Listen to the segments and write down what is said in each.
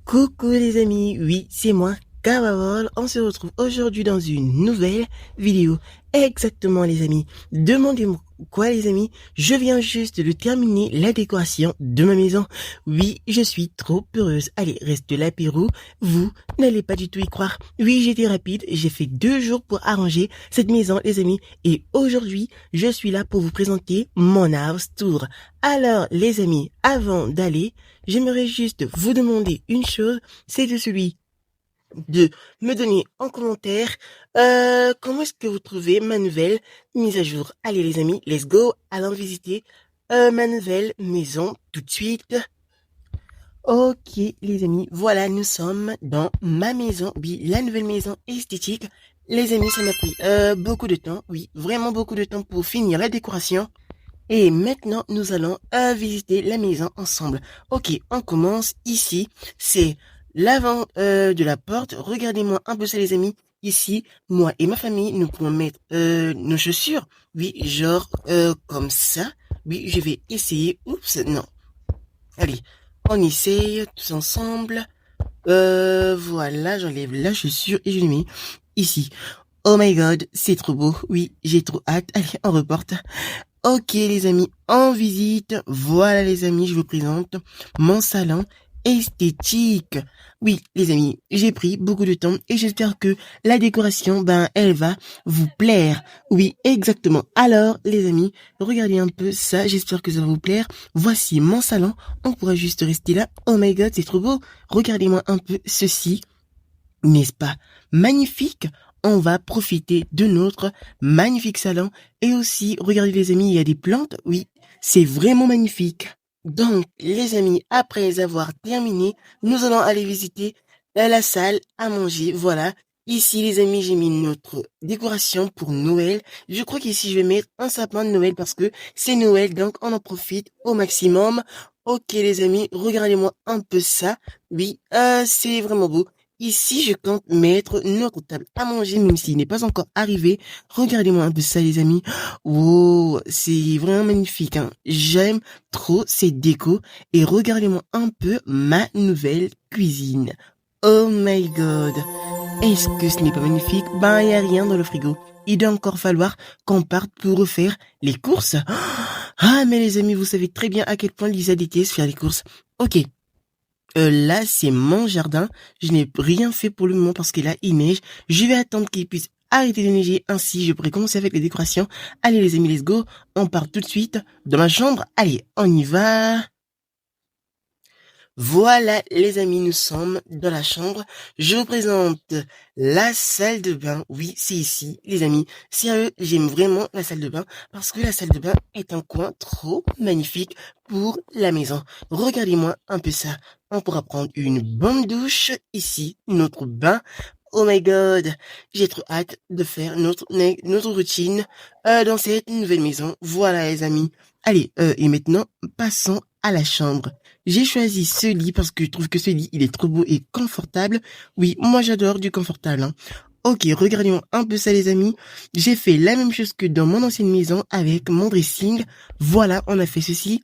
Coucou les amis, oui c'est moi, Kawawol. On se retrouve aujourd'hui dans une nouvelle vidéo. Exactement les amis, demandez-moi quoi les amis, je viens juste de terminer la décoration de ma maison. Oui, je suis trop heureuse. Allez, reste là Pérou, vous n'allez pas du tout y croire. Oui, j'étais rapide, j'ai fait 2 jours pour arranger cette maison les amis. Et aujourd'hui, je suis là pour vous présenter mon house tour. Alors les amis, avant d'aller, j'aimerais juste vous demander une chose, c'est de celui de me donner en commentaire comment est-ce que vous trouvez ma nouvelle mise à jour. Allez les amis, let's go, allons visiter ma nouvelle maison tout de suite. Ok les amis, voilà, nous sommes dans ma maison, oui, la nouvelle maison esthétique. Les amis, ça m'a pris beaucoup de temps, oui, vraiment beaucoup de temps pour finir la décoration. Et maintenant, nous allons visiter la maison ensemble. Ok, on commence ici. C'est l'avant de la porte. Regardez-moi un peu ça, les amis. Ici, moi et ma famille, nous pouvons mettre nos chaussures. Oui, genre comme ça. Oui, je vais essayer. Oups, non. Allez, on essaye tous ensemble. Voilà, j'enlève la chaussure et je l'ai mis ici. Oh my god, c'est trop beau. Oui, j'ai trop hâte. Allez, on reporte. Ok les amis, en visite, voilà les amis, je vous présente mon salon esthétique. Oui les amis, j'ai pris beaucoup de temps et j'espère que la décoration, elle va vous plaire. Oui, exactement. Alors les amis, regardez un peu ça, j'espère que ça va vous plaire. Voici mon salon, on pourra juste rester là. Oh my god, c'est trop beau. Regardez-moi un peu ceci. N'est-ce pas magnifique? On va profiter de notre magnifique salon. Et aussi, regardez les amis, il y a des plantes. Oui, c'est vraiment magnifique. Donc, les amis, après avoir terminé, nous allons aller visiter la salle à manger. Voilà. Ici, les amis, j'ai mis notre décoration pour Noël. Je crois qu'ici, je vais mettre un sapin de Noël parce que c'est Noël, donc on en profite au maximum. Ok, les amis, regardez-moi un peu ça. Oui, c'est vraiment beau. Ici, je compte mettre notre table à manger, même s'il n'est pas encore arrivé. Regardez-moi un peu ça, les amis. Wow, c'est vraiment magnifique, hein. J'aime trop ces décos. Et regardez-moi un peu ma nouvelle cuisine. Oh my god. Est-ce que ce n'est pas magnifique? Il n'y a rien dans le frigo. Il doit encore falloir qu'on parte pour refaire les courses. Ah, mais les amis, vous savez très bien à quel point Lisa déteste faire les courses. Ok. Là, c'est mon jardin. Je n'ai rien fait pour le moment parce que là, il neige. Je vais attendre qu'il puisse arrêter de neiger. Ainsi, je pourrai commencer avec les décorations. Allez, les amis, let's go. On part tout de suite dans ma chambre. Allez, on y va. Voilà, les amis, nous sommes dans la chambre. Je vous présente la salle de bain. Oui, c'est ici, les amis. Sérieux, j'aime vraiment la salle de bain parce que la salle de bain est un coin trop magnifique pour la maison. Regardez-moi un peu ça. On pourra prendre une bonne douche ici, notre bain. Oh my god, j'ai trop hâte de faire notre routine dans cette nouvelle maison. Voilà, les amis. Allez, et maintenant, passons à la chambre. J'ai choisi ce lit parce que je trouve que ce lit, il est trop beau et confortable. Oui, moi j'adore du confortable, hein. Ok, regardons un peu ça les amis. J'ai fait la même chose que dans mon ancienne maison avec mon dressing. Voilà, on a fait ceci.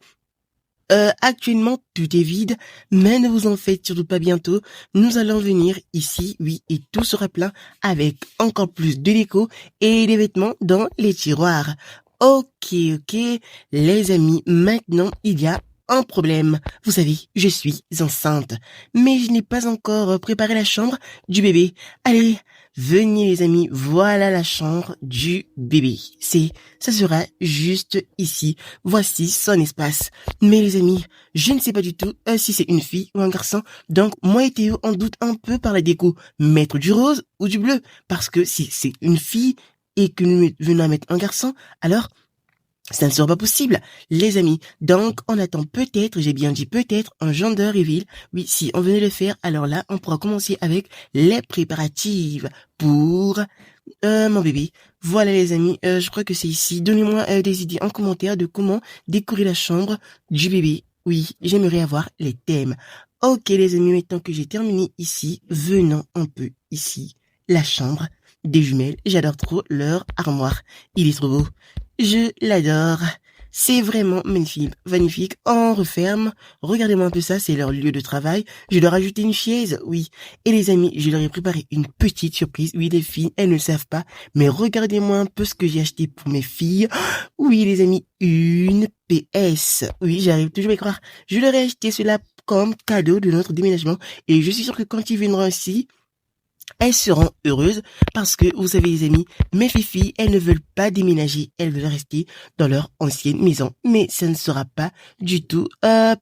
Actuellement, tout est vide, mais ne vous en faites surtout pas bientôt. Nous allons venir ici, oui, et tout sera plein avec encore plus de déco et des vêtements dans les tiroirs. Ok, ok, les amis, maintenant il y a un problème. Vous savez, je suis enceinte, mais je n'ai pas encore préparé la chambre du bébé. Allez, venez les amis, voilà la chambre du bébé. Ça sera juste ici. Voici son espace. Mais les amis, je ne sais pas du tout si c'est une fille ou un garçon. Donc moi et Théo, on doute un peu par la déco. Mettre du rose ou du bleu. Parce que si c'est une fille et que nous venons à mettre un garçon, alors ça ne sera pas possible, les amis. Donc, on attend peut-être, j'ai bien dit peut-être, un gender reveal. Oui, si on venait le faire, alors là, on pourra commencer avec les préparatifs pour mon bébé. Voilà, les amis, je crois que c'est ici. Donnez-moi des idées en commentaire de comment décorer la chambre du bébé. Oui, j'aimerais avoir les thèmes. Ok, les amis, maintenant que j'ai terminé ici, venons un peu ici. La chambre des jumelles. J'adore trop leur armoire. Il est trop beau. Je l'adore. C'est vraiment magnifique, magnifique. On referme. Regardez-moi un peu ça, c'est leur lieu de travail. Je leur ai ajouté une chaise, oui. Et les amis, je leur ai préparé une petite surprise. Oui, les filles, elles ne le savent pas. Mais regardez-moi un peu ce que j'ai acheté pour mes filles. Oui, les amis, une PS. Oui, j'arrive toujours à y croire. Je leur ai acheté cela comme cadeau de notre déménagement. Et je suis sûr que quand ils viendront ici, elles seront heureuses parce que, vous savez les amis, mes filles, elles ne veulent pas déménager, elles veulent rester dans leur ancienne maison. Mais ça ne sera pas du tout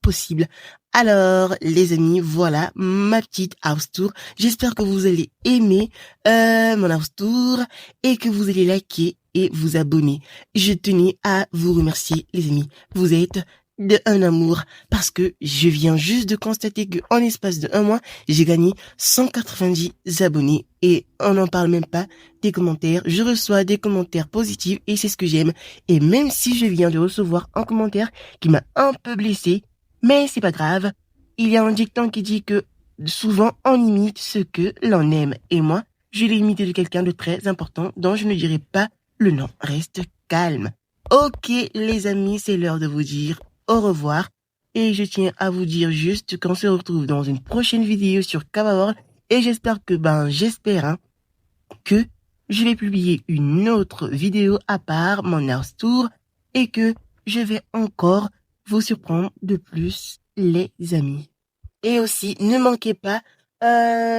possible. Alors, les amis, voilà ma petite house tour. J'espère que vous allez aimer mon house tour et que vous allez liker et vous abonner. Je tenais à vous remercier, les amis. Vous êtes de un amour parce que je viens juste de constater que en espace de 1 mois, j'ai gagné 190 abonnés et on n'en parle même pas des commentaires. Je reçois des commentaires positifs et c'est ce que j'aime. Et même si je viens de recevoir un commentaire qui m'a un peu blessé, mais c'est pas grave. Il y a un dicton qui dit que souvent on imite ce que l'on aime. Et moi, je l'ai imité de quelqu'un de très important dont je ne dirai pas le nom. Reste calme. Ok les amis, c'est l'heure de vous dire au revoir. Et je tiens à vous dire juste qu'on se retrouve dans une prochaine vidéo sur Kavaworld. Et j'espère que, que je vais publier une autre vidéo à part mon house tour et que je vais encore vous surprendre de plus, les amis. Et aussi, ne manquez pas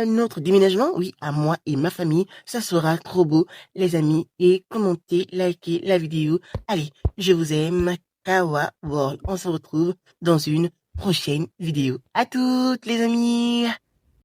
notre déménagement, oui, à moi et ma famille. Ça sera trop beau, les amis. Et commentez, likez la vidéo. Allez, je vous aime. Kawa World. On se retrouve dans une prochaine vidéo. À toutes, les amis.